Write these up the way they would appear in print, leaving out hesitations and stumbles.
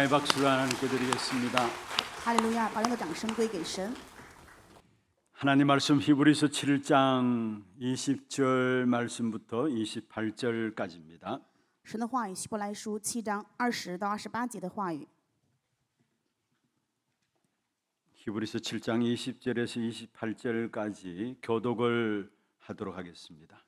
할렐루야의 박수를 하나님께 드리겠습니다. 哈利路亚，把那个掌声归给神。 하나님 말씀 히브리서 7장 20절 말씀부터 28절까지입니다. 神的话语，希伯来书7章20到28节的话语。 히브리서 7장 20절에서 28절까지 교독을 하도록 하겠습니다.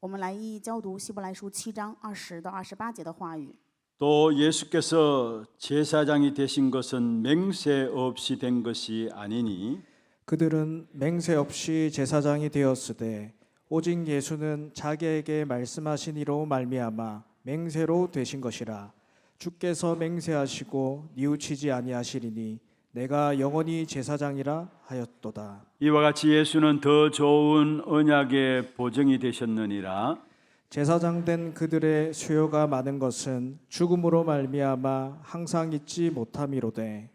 我们来一一教读希伯来书7章20到28节的话语。 또 예수께서 제사장이 되신 것은 맹세 없이 된 것이 아니니 그들은 맹세 없이 제사장이 되었으되 오직 예수는 자기에게 말씀하신 이로 말미암아 맹세로 되신 것이라. 주께서 맹세하시고 뉘우치지 아니하시리니 내가 영원히 제사장이라 하였도다. 이와 같이 예수는 더 좋은 언약의 보증이 되셨느니라. 제사장 된 그들의 수요가 많은 것은 죽음으로 말미암아 항상 잊지 못함이로되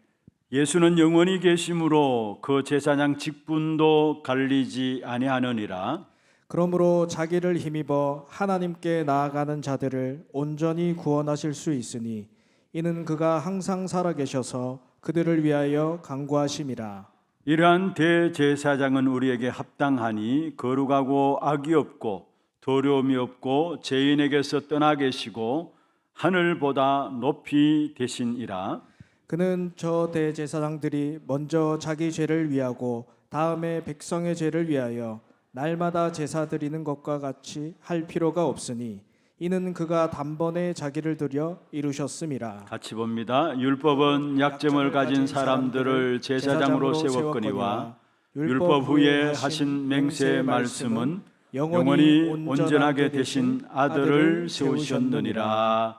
예수는 영원히 계심으로 그 제사장 직분도 갈리지 아니하느니라. 그러므로 자기를 힘입어 하나님께 나아가는 자들을 온전히 구원하실 수 있으니 이는 그가 항상 살아계셔서 그들을 위하여 간구하심이라. 이러한 대제사장은 우리에게 합당하니 거룩하고 악이 없고 도려움이 없고 죄인에게서 떠나 계시고 하늘보다 높이 되시니라. 그는 저 대제사장들이 먼저 자기 죄를 위하고 다음에 백성의 죄를 위하여 날마다 제사 드리는 것과 같이 할 필요가 없으니 이는 그가 단번에 자기를 드려 이루셨음이라. 같이 봅니다. 율법은 약점을 가진 사람들을 제사장으로 세웠거니와 율법 후에 하신 맹세의 말씀은 영원히 온전하게 되신 아들을 세우셨느니라.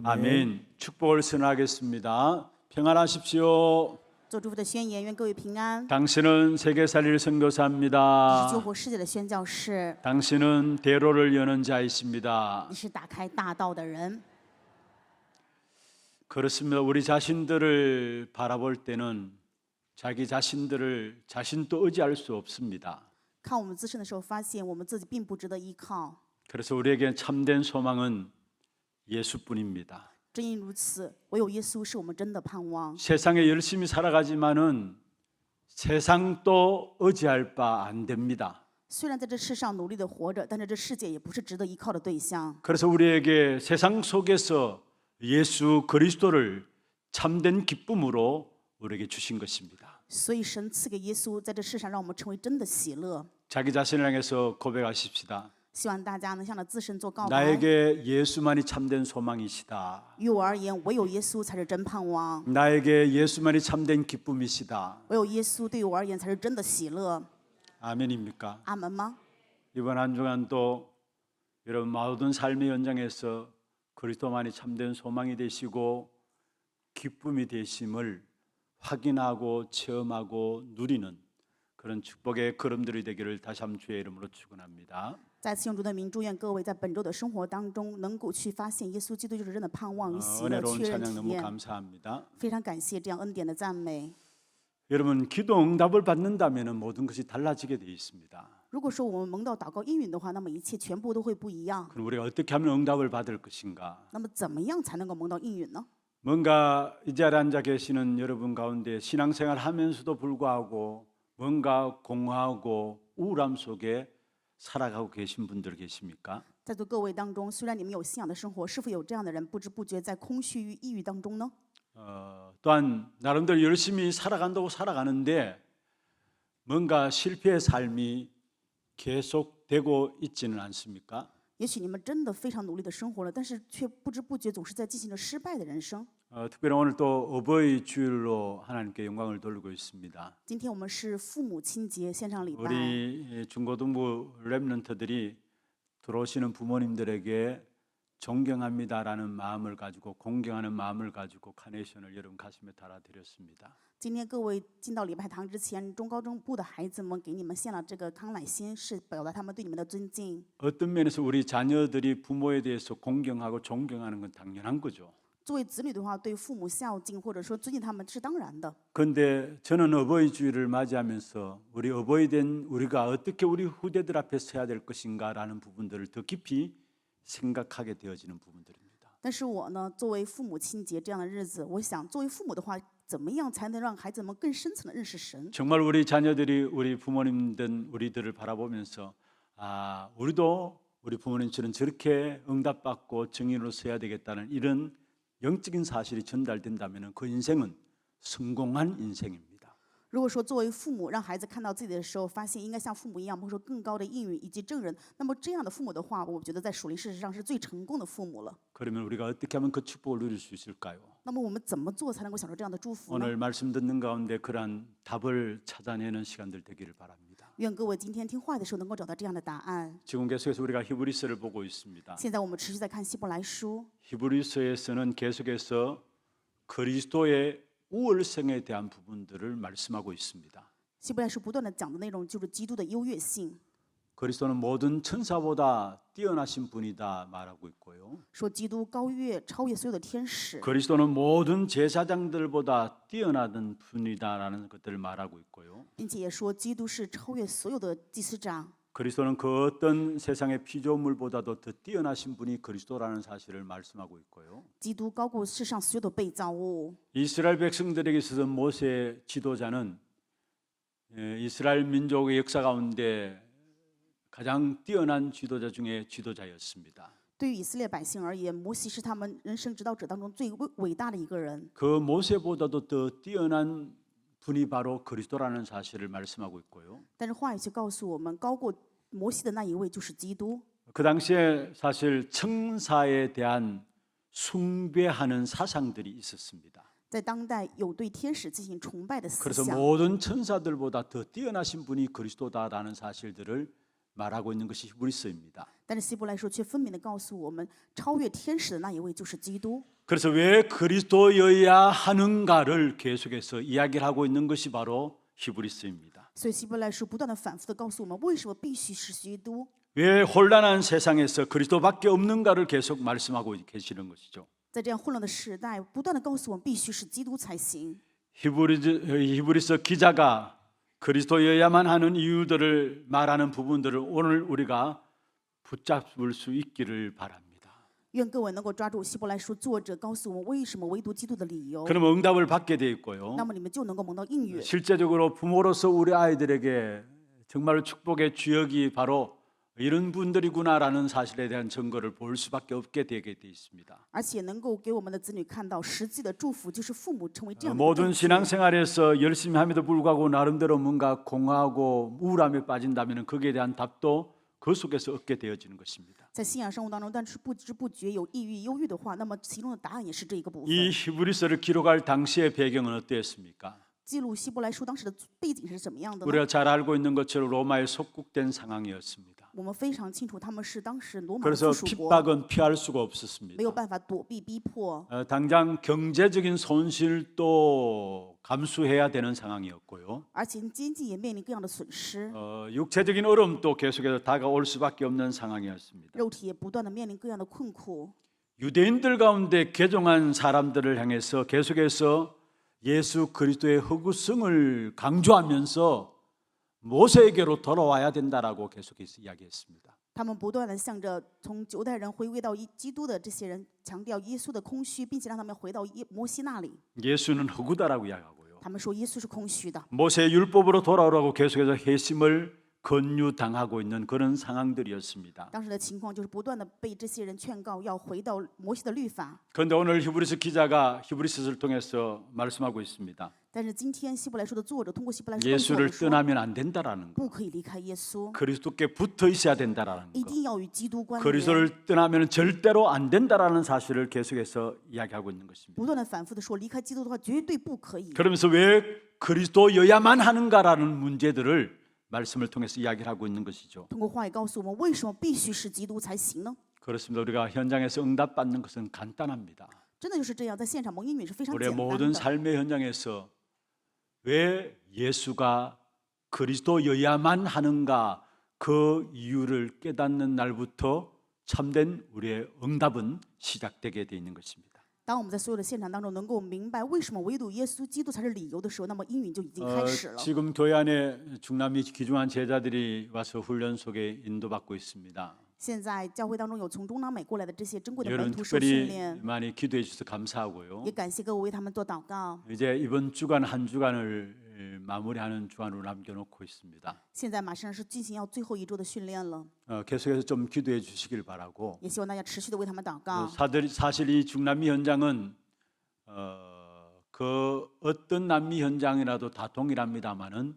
아멘. 축복을 선하겠습니다. 평안하십시오. 做祝福的宣言，愿各位平安。 당신은 세계살리를 这是 선교사입니다. 救活世界的宣教士， 당신은 대로를 여는 자이십니다. 你是打开大道的人。 그렇습니다. 우리 자신들을 바라볼 때는 자기 자신들을 자신도 의지할 수 없습니다. 看我们自身的时候，发现我们自己并不值得依靠。 그래서 우리에게 참된 소망은 예수뿐입니다. 正因如此，唯有耶稣是我们真的盼望。 세상에 열심히 살아가지만은 세상도 의지할 바 안 됩니다. 虽然在这世上努力的活着，但是这世界也不是值得依靠的对象。 그래서 우리에게 세상 속에서 예수 그리스도를 참된 기쁨으로 우리에게 주신 것입니다. 所以神赐给耶稣，在这世上让我们成为真的喜乐。 자기 자신을 향해서 고백하십시다. 希望大家能向着自身做告白。 나에게 예수만이 참된 소망이시다. 于我而言，唯有耶稣才是真盼望； 나에게 예수만이 참된 기쁨이시다. 唯有耶稣对于我而言才是真的喜乐。 아멘입니까? 阿门吗？ 이번 한 주간도 여러분 모든 삶의 현장에서 그리스도만이 참된 소망이 되시고 기쁨이 되심을 확인하고 체험하고 누리는 그런 축복의 걸음들이 되기를 다시 한번 주의 이름으로 축원합니다. 再次用主的名祝愿各位在本周的生活当中，能够去发现耶稣基督就是真的盼望与喜乐， 은혜로운 确认 찬양 体 너무 验。 감사합니다. 非常感谢这样恩典的赞美。 여러분 기도 응답을 받는다면 모든 것이 달라지게 되어 있습니다. 如果说我们蒙到祷告应允的话，那么一切全部都会不一样。 그럼 우리가 어떻게 하면 응답을 받을 것인가? 那么怎么样才能够蒙到应允呢？ 뭔가 이 자리에 앉아 계시는 여러분 가운데 신앙생활 하면서도 불구하고 뭔가 공허하고 우울함 속에 살아가고 계신 분들 계십니까? 在座各位当中，虽然你们有信仰的生活，是否有这样的人不知不觉在空虚与抑郁当中呢？ 또한 나름대로 열심히 살아간다고 살아가는데 뭔가 실패의 삶이 계속되고 있지는 않습니까? 也许你们真的非常努力的生活了，但是却不知不觉总是在进行着失败的人生。 특별히 오늘 또 어버이 주일로 하나님께 영광을 돌리고 있습니다. 今天我们是父母亲节线上礼拜， 우리 중고등부 랩런트들이 들어오시는 부모님들에게 존경합니다라는 마음을 가지고 공경하는 마음을 가지고 카네이션을 여러분 가슴에 달아드렸습니다. 今天各位进到礼拜堂之前，中高中部的孩子们给你们献了这个康乃馨，是表达他们对你们的尊敬。 어떤 면에서 우리 자녀들이 부모에 대해서 공경하고 존경하는 건 당연한 거죠. 作为子女的话，对父母孝敬或者说尊敬他们是当然的。 그런데 저는 어버이 주일을 맞이하면서 우리 어버이 된 우리가 어떻게 우리 후대들 앞에 서야 될 것인가라는 부분들을 더 깊이 생각하게 되어지는 부분들입니다. 但是我呢，作为父母亲节这样的日子，我想作为父母的话，怎么样才能让孩子们更深层的认识神？ 정말 우리 자녀들이 우리 부모님 된 우리들을 바라보면서 아, 우리도 우리 부모님처럼 저렇게 응답받고 증인으로 서야 되겠다는 이런 영적인 사실이 전달된다면 그 인생은 성공한 인생입니다. 如果说作为父母让孩子看到自己的时候，发现应该像父母一样，或者说更高的应允以及证人，那么这样的父母的话，我觉得在属灵事实上是最成功的父母了。 그러면 우리가 어떻게 하면 그 축복을 누릴 수 있을까요? 那么我们怎么做才能够享受这样的祝福呢？ 오늘 말씀 듣는 가운데 그러한 답을 찾아내는 시간들 되기를 바랍니다. 愿各位今天听话的时候能够找到这样的答案。 지금 계속해서 우리가 히브리서를 보고 있습니다. 现在我们持续在看希伯来书， 히브리서에서는 계속해서 그리스도의 우월성에 대한 부분들을 말씀하고 있습니다. 希伯来书不断的讲的内容就是基督的优越性， 그리스도는 모든 천사보다 뛰어나신 분이다 말하고 있고요. 说基督超越所有的天使， 그리스도는 모든 제사장들보다 뛰어나던 분이다라는 것들을 말하고 있고요. 并且也说基督是超越所有的祭司长。 그리스도는 그 어떤 세상의 피조물보다도 더 뛰어나신 분이 그리스도라는 사실을 말씀하고 있고요. 基督高过世上所有的被造物。 이스라엘 백성들에게 있어서 모세 지도자는 이스라엘 민족의 역사 가운데 가장 뛰어난 지도자 중에 지도자였습니다. 对于以色列百姓而言，摩西是他们人生指导者当中最伟大的一个人。 그 모세보다도 더 뛰어난 분이 바로 그리스도라는 사실을 말씀하고 있고요. 但是话语却告诉我们，高过摩西的那一位就是基督。 그 당시에 사실 청사에 대한 숭배하는 사상들이 있었습니다. 在当代有对天使进行崇拜的思 그래서 想， 모든 천사들보다 더 뛰어나신 분이 그리스도다라는 사실들을 말하고 있는 것이 히브리서입니다. 但是希伯来书却分明的告诉我们，超越天使的那一位就是基督。 그래서 왜 그리스도여야 하는가를 계속해서 이야기를 하고 있는 것이 바로 히브리서입니다. 所以希伯来书不断的反复的告诉我们，为什么必须是基督？ 왜 혼란한 세상에서 그리스도밖에 없는가를 계속 말씀하고 계시는 것이죠. 在这样混乱的时代，不断的告诉我们，必须是基督才行。 히브리서 기자가 그리스도여야만 하는 이유들을 말하는 부분들을 오늘 우리가 붙잡을 수 있기를 바랍니다. 愿各位能够抓住希伯来书作者告诉我们为什么唯独基督的理由， 그럼 응답을 받게 돼 있고요. 那么你们就能够蒙到应允。 실제적으로 부모로서 우리 아이들에게 정말 축복의 주역이 바로 이런 분들이구나라는 사실에 대한 증거를 볼 수밖에 없게 되게 돼 있습니다. 而且能够给我们的子女看到实际的祝福，就是父母成为这样的 모든 证据。 신앙생활에서 열심히 함에도 불구하고 나름대로 뭔가 공허하고 우울함에 빠진다면 거기에 대한 답도 그 속에서 얻게 되어지는 것입니다. 在信仰生活当中，但是不知不觉有抑郁、忧郁的话，那么其中的答案也是这一个部分。 이 히브리서를 기록할 당시의 배경은 어땠습니까? 记录希伯来书当时的背景是怎么样的呢？ 우리가 잘 알고 있는 것처럼 로마에 속국된 상황이었습니다. 我们非常清楚，他们是当时罗马的 그래서 附属国， 핍박은 피할 수가 没有 없었습니다. 办法躲避逼迫， 당장 경제적인 손실도 감수해야 되는 상황이었고요. 而且经济也面临各样的损失， 육체적인 어려움도 계속해서 다가올 수밖에 없는 상황이었습니다. 肉体也不断的面临各样的困苦。 유대인들 가운데 개종한 사람들을 향해서 계속해서 예수 그리스도의 허구성을 강조하면서 모세에게로 돌아와야 된다라고 계속해서 이야기했습니다. 他们不断的向着从犹太人回归到基督的这些人强调耶稣的空虚，并且让他们回到摩西那里。 예수는 허구다라고 이야기하고요. 他们说耶稣是空虚的， 모세의 율법으로 돌아오라고 계속해서 회심을 권유당하고 있는 그런 상황들이었습니다. 当时的情况就是不断的被这些人劝告要回到摩西的律法。 그런데 오늘 히브리서 기자가 히브리서를 통해서 말씀하고 있습니다. 但是今天希伯来书的作者通过希伯来书告诉我 예수를 们说， 떠나면 안 된다라는 거. 不可以离开耶稣， 그리스도께 붙어 있어야 된다라는 一 거. 定要与基督关联。 그리스도를 떠나면 절대로 안 된다라는 사실을 계속해서 이야기하고 있는 것입니다. 不断的反复的说，离开基督的话绝对不可以。 그러면서 왜 그리스도여야만 하는가라는 문제들을 말씀을 통해서 이야기를 하고 있는 것이죠. 通过话语告诉我们，为什么必须是基督才行呢？ 그렇습니다. 우리가 현장에서 응답받는 것은 간단합니다. 真的就是这样，在现场蒙应允是非常 우리의 简单 모든 的。 삶의 현장에서 왜 예수가 그리스도여야만 하는가 그 이유를 깨닫는 날부터 참된 우리의 응답은 시작되게 돼 있는 것입니다. 当我们在所有的现场当中能够明白为什么唯独耶稣基督才是理由的时候，那么应允就已经开始了。 지금 교회 안에 중남미 귀중한 제자들이 와서 훈련 속에 인도받고 있습니다. 现在教会当中有从中南美过来的这些珍贵的门 여러분 徒受训 특별히 练， 많이 기도해 주셔서 감사하고요. 也感谢各位为他们做祷告。 이제 이번 주간 한 주간을 마무리하는 주간으로 남겨놓고 있습니다. 现在马上是进行要最后一周的训练了， 계속해서 좀 기도해 주시길 바라고. 也希望大家持续的为他们祷告。 사실 이 중남미 현장은 그 어떤 남미 현장이라도 다 동일합니다만은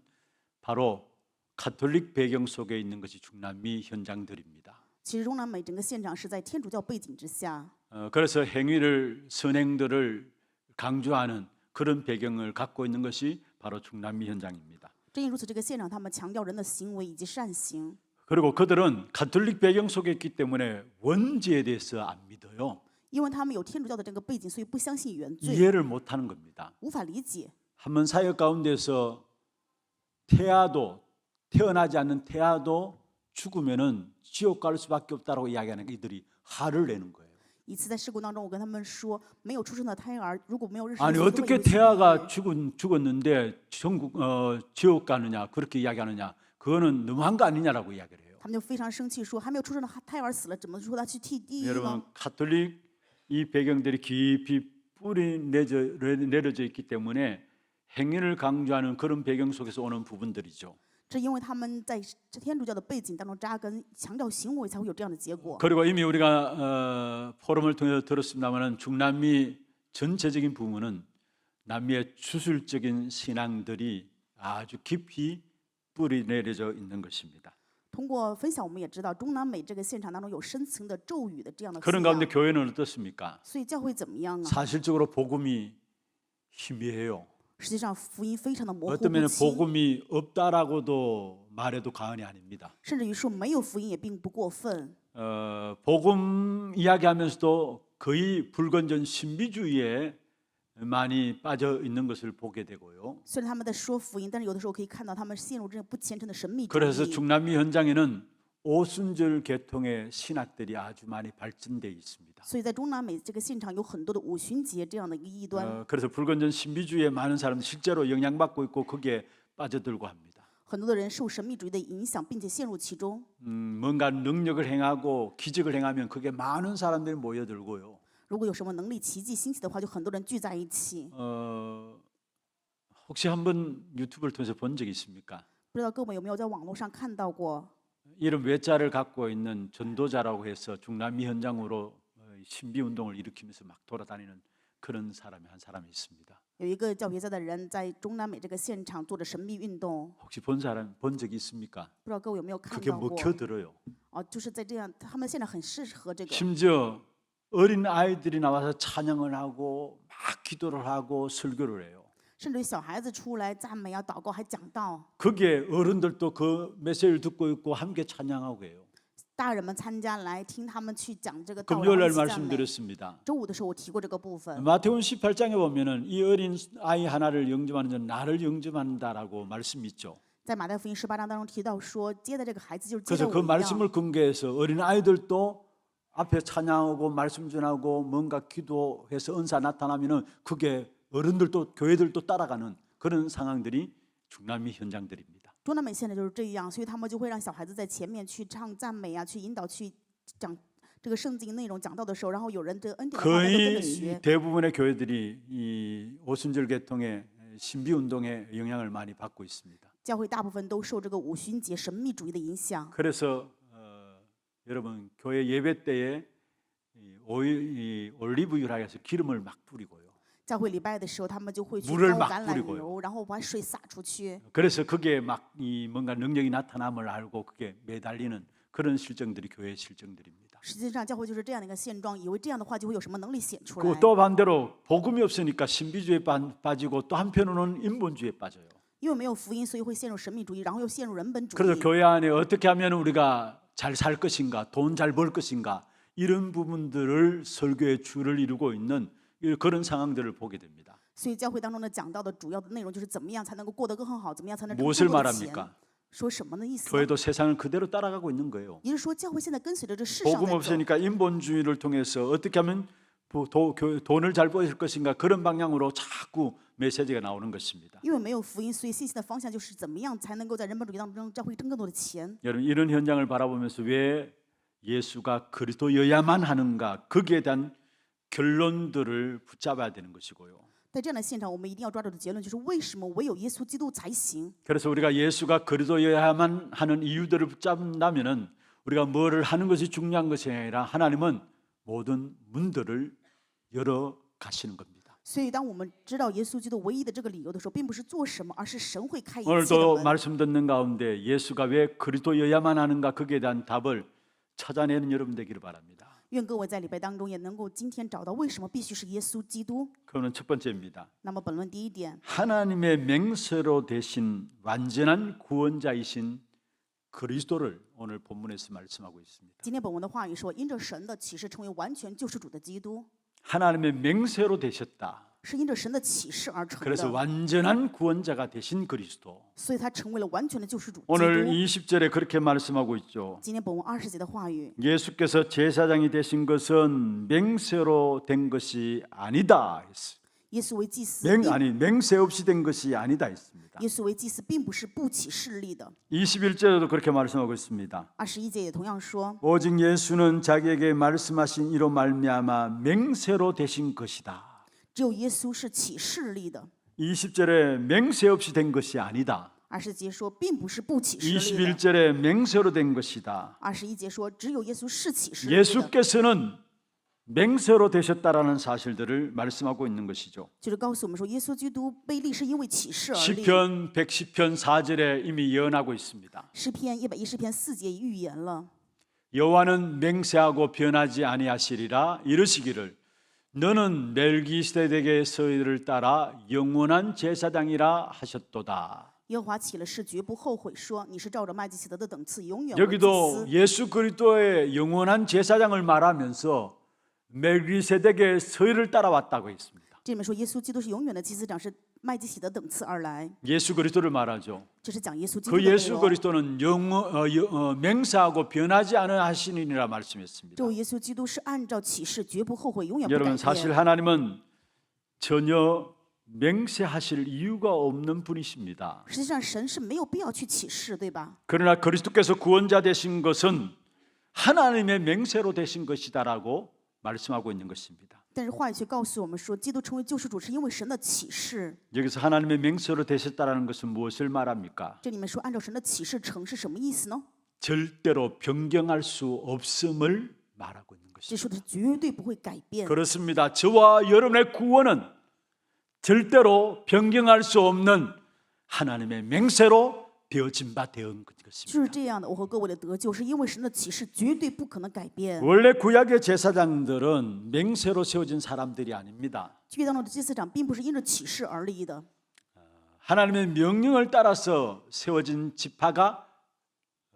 바로 가톨릭 배경 속에 있는 것이 중남미 현장들입니다. 其实中南美整个现场是在天主教背景之下， 그래서 행위를 선행들을 강조하는 그런 배경을 갖고 있는 것이 바로 중남미 현장입니다. 正因如此，这个现场他们强调人的行为以及善行， 그리고 그들은 가톨릭 배경 속에 있기 때문에 원죄에 대해서 안 믿어요. 因为他们有天主教的这个背景，所以不相信原罪， 이해를 못하는 겁니다. 无法理解。 한번 사역 가운데서 태어나지 않는 태아도 죽으면은 지옥 갈 수밖에 없다라고 이야기하는 이들이 화를 내는 거예요. 一次在事故当中，我跟他们说，没有出生的胎儿如果没有认识 아니 耶稣， 어떻게 会以为是 태아가 罪 죽었는데 지옥 가느냐 그렇게 이야기하느냐 그거는 너무한 거 아니냐라고 이야기를 해요. 他们就非常生气，说还没有出生的胎儿死了，怎么说他去替地狱 여러분 呢？ 가톨릭 이 배경들이 깊이 뿌리 내려져 있기 때문에 행위를 강조하는 그런 배경 속에서 오는 부분들이죠. 这因为他们在天主教的背景当中扎根，强调行为，才会有这样的结果。 그리고 이미 우리가 포럼을 통해서 들었습니다만 중남미 전체적인 부분은 남미의 주술적인 신앙들이 아주 깊이 뿌리 내려져 있는 것입니다. 通过分享，我们也知道中南美这个现场当中有深层的咒语的这样的信 그런 가운데 仰。 교회는 어떻습니까? 所以教会怎么样啊？ 사실적으로 복음이 희미해요. 实际上福音非常的模糊 어떤 不 면에 清， 복음이 없다라고도 말해도 과언이 아닙니다. 甚至于说没有福音也并不过分。 복음 이야기하면서도 거의 불건전 신비주의에 많이 빠져 있는 것을 보게 되고요. 虽然他们在说福音，但是有的时候可以看到他们陷入这种不虔诚的神秘主 그래서 义。 중남미 현장에는 오순절 계통의 신학들이 아주 많이 발전돼 있습니다. 所以在中南美这个现场有很多的五旬节这样的一个异端， 그래서 불건전 신비주의에 많은 사람들이 실제로 영향받고 있고 거기에 빠져들고 합니다. 很多的人受神秘主义的影响，并且陷入其中。 뭔가 능력을 행하고 기적을 행하면 그게 많은 사람들이 모여들고요. 如果有什么能力奇迹兴起的话，就很多人聚在一起。 혹시 한번 유튜브를 통해서 본 적이 있습니까? 不知道各位有没有在网络上看到过？ 이런 외자를 갖고 있는 전도자라고 해서 중남미 현장으로 신비 운동을 일으키면서 막 돌아다니는 그런 사람이 한 사람이 있습니다. 有一个叫别家的人在中南美这个现场做着神秘运动， 혹시 본 적이 있습니까? 不知道各位有没有看 그게 到过？ 먹혀들어요. 哦，就是在这样，他们现在很适合这个。 심지어 어린 아이들이 나와서 찬양을 하고 막 기도를 하고 설교를 해요. 甚至于小孩子出来赞美啊、祷告，还讲道。 거기에 어른들도 그 메시지를 듣고 있고 함께 찬양하고 해요. 大人们参加来听他们去讲这个道，然 금요일 后 날 一起赞美。 말씀드렸습니다. 周五的时候我提过这个部分。 마태복음 18장에 보면은 이 어린 아이 하나를 영접하는 자는 나를 영접한다라고 말씀이 있죠. 在马太福音18章当中提到说，接的这个孩子就是接 그래서 的 그 我一样。 말씀을 근거해서 어린 아이들도 앞에 찬양하고 말씀 전하고 뭔가 기도해서 은사 나타나면은 그게 어른들도 교회들도 따라가는 그런 상황들이 중남미 현장들입니다. 中南美现在就是这样，所以他们就会让小孩子在前面去唱赞美啊，去引导，去讲这个圣经内容讲道的时候，然后有人这个恩典的话，大家都跟 거의 着学。 대부분의 교회들이 이 오순절 계통의 신비 운동의 영향을 많이 받고 있습니다. 教会大部分都受这个五旬节神秘主义的影响。 그래서 여러분 교회 예배 때에 이 올리브유라 해서 기름을 막 뿌리고요. 教会礼拜的时候，他们就会去 물을 浇 막 橄榄 뿌리고요 油，然后把水洒出去。 그래서 그게 막 이 뭔가 능력이 나타남을 알고 그게 매달리는 그런 실정들이 교회 실정들입니다. 实际上，教会就是这样的一个现状，以为这样的话就会有什么能力显出来 그리고 。또 반대로 복음이 없으니까 신비주의에 빠지고 또 한편으로는 인본주의에 빠져요. 因为没有福音，所以会陷入神秘主义，然后又陷入人本主 그래서 义。 교회 안에 어떻게 하면 우리가 잘 살 것인가, 돈 잘 벌 것인가 이런 부분들을 설교의 주를 이루고 있는 그런 상황들을 보게 됩니다. 所以教会当中的讲到的主要的内容就是怎么样才能够过得更好，怎么样才能挣 무엇을 更多的钱。 말합니까? 说什么的意思呢？ 교회도 세상을 그대로 따라가고 있는 거예요. 也就是说，教会现在跟随着这世上 복음 在走。 없으니까 인본주의를 통해서 어떻게 하면 돈을 잘 벌 것인가 그런 방향으로 자꾸 메시지가 나오는 것입니다. 因为没有福音，所以信息的方向就是怎么样才能够在人本主义当中教会挣更多的钱。 여러분 이런 현장을 바라보면서 왜 예수가 그리스도여야만 하는가 거기에 대한 결론들을 붙잡아야 되는 것이고요. 在这样的现场，我们一定要抓住的结论就是为什么唯有耶稣基督才行。 그래서 우리가 예수가 그리스도여야만 하는 이유들을 붙잡는다면은 우리가 뭐를 하는 것이 중요한 것이 아니라 하나님은 모든 문들을 열어 가시는 겁니다. 所以，当我们知道耶稣基督唯一的这个理由的时候，并不是做什么，而是神会开一切的 오늘도 门。 말씀 듣는 가운데 예수가 왜 그리스도여야만 하는가 거기에 대한 답을 찾아내는 여러분 되기를 바랍니다. 愿各位在礼拜当中也能够今天找到为什么必须是耶稣基督。 그거는 첫 번째입니다. 那么，本论第一点， 하나님의 맹세로 되신 완전한 구원자이신 그리스도를 오늘 본문에서 말씀하고 있습니다. 今天本文的话语说，因着神的启示成为完全救世主的基督， 하나님의 맹세로 되셨다. 是因着神的启示而成 그래서 的， 완전한 구원자가 되신 그리스도. 所以他成为了完全的救世主基 오늘 督。 20절에 그렇게 말씀하고 있죠. 今天本文20节的话语， 예수께서 제사장이 되신 것은 맹세로 된 것이 아니다 했어요. 耶稣为祭司，并 맹세 없이 된 것이 아니다 했습니다. 耶稣为祭司，并不是不起势力的。 21절에도 그렇게 말씀하고 있습니다. 21节也同样说， 오직 예수는 자기에게 말씀하신 이로 말미암아 맹세로 되신 것이다. 只有耶稣是起势力的。 20절에 맹세 없이 된 것이 아니다. 20节说，并不是不起势力的。 21절에 맹세로 된 것이다. 21节说，只有耶稣是起势力的。 예수께서는 맹세로 되셨다라는 사실들을 말씀하고 있는 것이죠. 就是告诉我们说，耶稣基督被立是因为启示而立。 시편 110편 4절에 이미 예언하고 있습니다. 诗篇110篇4节预言了， 여호와는 맹세하고 변하지 아니하시리라 이르시기를 너는 멜기세덱의 서의를 따라 영원한 제사장이라 하셨도다. 耶和华起了誓，绝不后悔，说你是照着麦基洗德的等次，永远为祭 여기도 司。 예수 그리스도의 영원한 제사장을 말하면서 멜기세덱의 서의를 따라왔다고 했습니다. 这里面说耶稣基督是永远的祭司长，是麦基洗德等次而来， 예수 그리스도를 말하죠. 这是讲耶稣基督 그 的内 예수 容。 그리스도는 맹세하고 변하지 않은 하시니라 말씀했습니다. 这位耶稣基督是按照启示，绝不后悔，永远不改 여러분 사실 变。 하나님은 전혀 맹세하실 이유가 없는 분이십니다. 实际上，神是没有必要去启示，对吧？ 그러나 그리스도께서 구원자 되신 것은 하나님의 맹세로 되신 것이다라고 말씀하고 있는 것입니다. 但是话语却告诉我们说，基督成为救世主是因为神的启示。 여기서 하나님의 맹세로 되셨다라는 것은 무엇을 말합니까? 这里面说按照神的启示成是什么意思呢？ 절대로 변경할 수 없음을 말하고 있는 这 것입니다. 说的是绝对不会改变。 그렇습니다. 저와 여러분의 구원은 절대로 변경할 수 없는 하나님의 맹세로 되어진 바 되은 就是 것입니다. 这样的，我和各位的得救是因为神的启示绝对不可能改变。 원래 구약의 제사장들은 맹세로 세워진 사람들이 아닙니다. 旧约当中的祭司长并不是因着启示而立的， 하나님의 명령을 따라서 세워진 지파가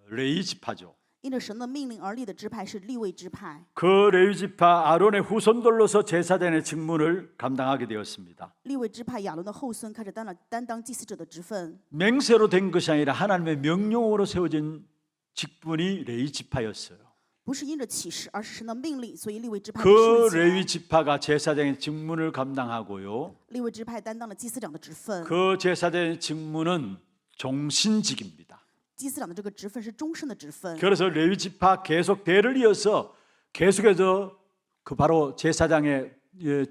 레위 지파죠. 因着神的命令而立的支派是利未支派。 그 레위 지파 아론의 후손들로서 제사장의 직무를 감당하게 되었습니다. 利未支派亚伦的后孙开始担当祭司者的职分， 맹세로 된 것이 아니라 하나님의 명령으로 세워진 직분이 레위 지파였어요. 不是因着启示，而是神的命令，所以利未支派 그 被树立起 레위 来。 지파가 제사장의 직무를 감당하고요. 利未支派担当了祭司长的职分， 그 제사장의 직무는 종신직입니다. 祭司长的这个职分是终身的职分。 그래서 레위 지파 계속 대를 이어서 계속해서 그 바로 제사장의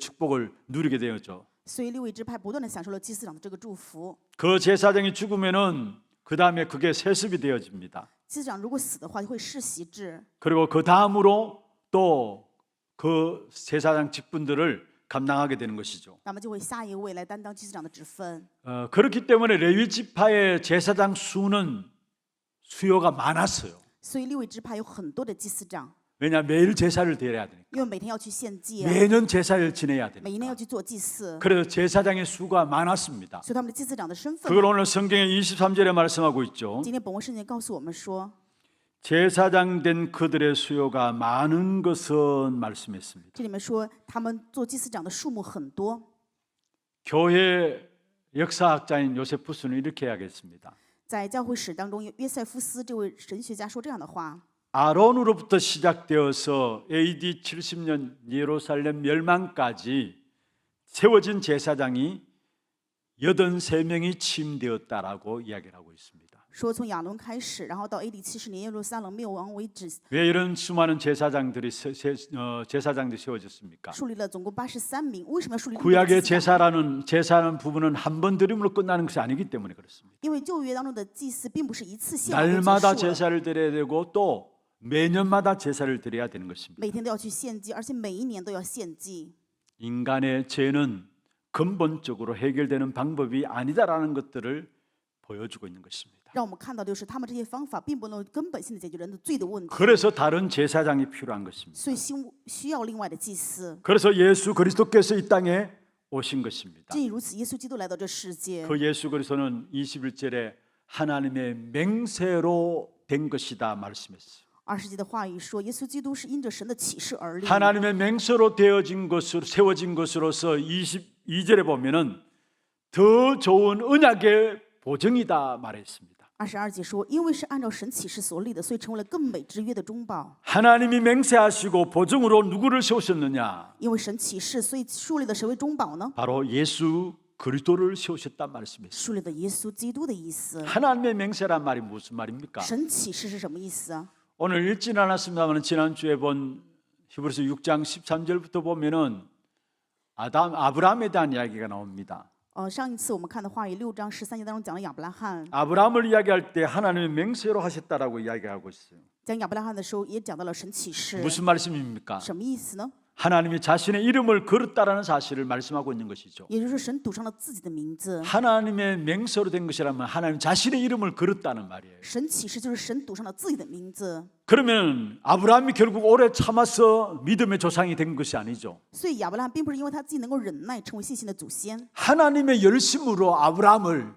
축복을 누리게 되었죠. 所以利未支派不断的享受了祭司长的这个祝福。 그 제사장이 죽으면은 그 다음에 그게 세습이 되어집니다. 祭司长如果死的话，就会世袭制。 그리고 그 다음으로 또 그 제사장 직분들을 감당하게 되는 것이죠. 那么就会下一位来担当祭司长的职分。 그렇기 때문에 레위 지파의 제사장 수요가 많았어요. 所以利未支派有很多的祭司长， 왜냐 매일 제사를 드려야 되니까. 因为每天要去献祭， 매년 제사를 지내야 每一年要 되니까. 去做祭祀， 그래서 제사장의 수가 많았습니다. 所以他们的祭司长的身份。 그걸 오늘 성경의 23절에 말씀하고 있죠. 今天本文圣经告诉我们说， 제사장 된 그들의 수요가 많은 것은 말씀했습니다. 这里面说他们做祭司长的数目很多。 교회 역사학자인 요세푸스는 이렇게 이야기했습니다. 在教会史当中，约塞夫斯这位神学家说这样的话： 아론으로부터 시작되어서 AD 70년 예루살렘 멸망까지 세워진 제사장이 83명이 취임되었다라고 이야기를 하고 있습니다. 说从亚伦开始，然后到 AD 70年耶路撒冷灭亡为止， 왜 이런 수많은 제사장들이 세워졌습니까? 树立了总共83名。为什么要树立这么多 구약의 祭司长？ 제사라는 부분은 한 번 드림으로 끝나는 것이 아니기 때문에 그렇습니다. 因为旧约当中的祭司并不是一次性而就 날마다 结束了， 제사를 드려야 되고 또 매년마다 제사를 드려야 되는 것입니다. 每天都要去献祭，而且每一年都要献祭。 인간의 죄는 근본적으로 해결되는 방법이 아니다라는 것들을 보여주고 있는 것입니다. 让我们看到的就是他们这些方法并不能根本性的解决人的罪的问题， 그래서 다른 제사장이 필요한 것입니다. 所以需要另外的祭司。 그래서 예수 그리스도께서 이 땅에 오신 것입니다. 正因如此，耶稣基督来到这世界， 그 예수 그리스도는 21절에 하나님의 맹세로 된 것이다 말씀했어요. 20节的话语说，耶稣基督是因着神的启示而立。 하나님의 맹세로 되어진 것으로 세워진 것으로서 22절에 보면은 더 좋은 언약의 보증이다 말했습니다. 22节说，因为是按照神启示所立的，所以成为了更美之约的中保。 하나님이 맹세하시고 보증으로 누구를 세우셨느냐? 因为神启示，所以树立了谁为中保呢？ 바로 예수 그리스도를 세우셨단 말씀이었어요. 树立的耶稣基督的意思。 하나님의 맹세란 말이 무슨 말입니까? 神启示是什么意思啊？ 오늘 읽지는 않았습니다만 지난주에 본 히브리서 6장 13절부터 보면은 아브라함에 대한 이야기가 나옵니다. 上一次我们看的话语6章13节当中讲了亚伯拉罕， 아브라함을 이야기할 때 하나님의 맹세로 하셨다라고 이야기하고 있어요. 讲亚伯拉罕的时候也讲到了神启示， 무슨 말씀입니까? 什么意思呢？ 하나님이 자신의 이름을 걸었다라는 사실을 말씀하고 있는 것이죠. 也就是神赌上了自己的名字。 하나님의 맹세로 된 것이라면 하나님 자신의 이름을 걸었다는 말이에요. 神启示就是神赌上了自己的名字， 그러면 아브라함이 결국 오래 참아서 믿음의 조상이 된 것이 아니죠. 所以亚伯拉罕并不是因为他自己能够忍耐成为信心的祖先， 하나님의 열심으로 아브라함을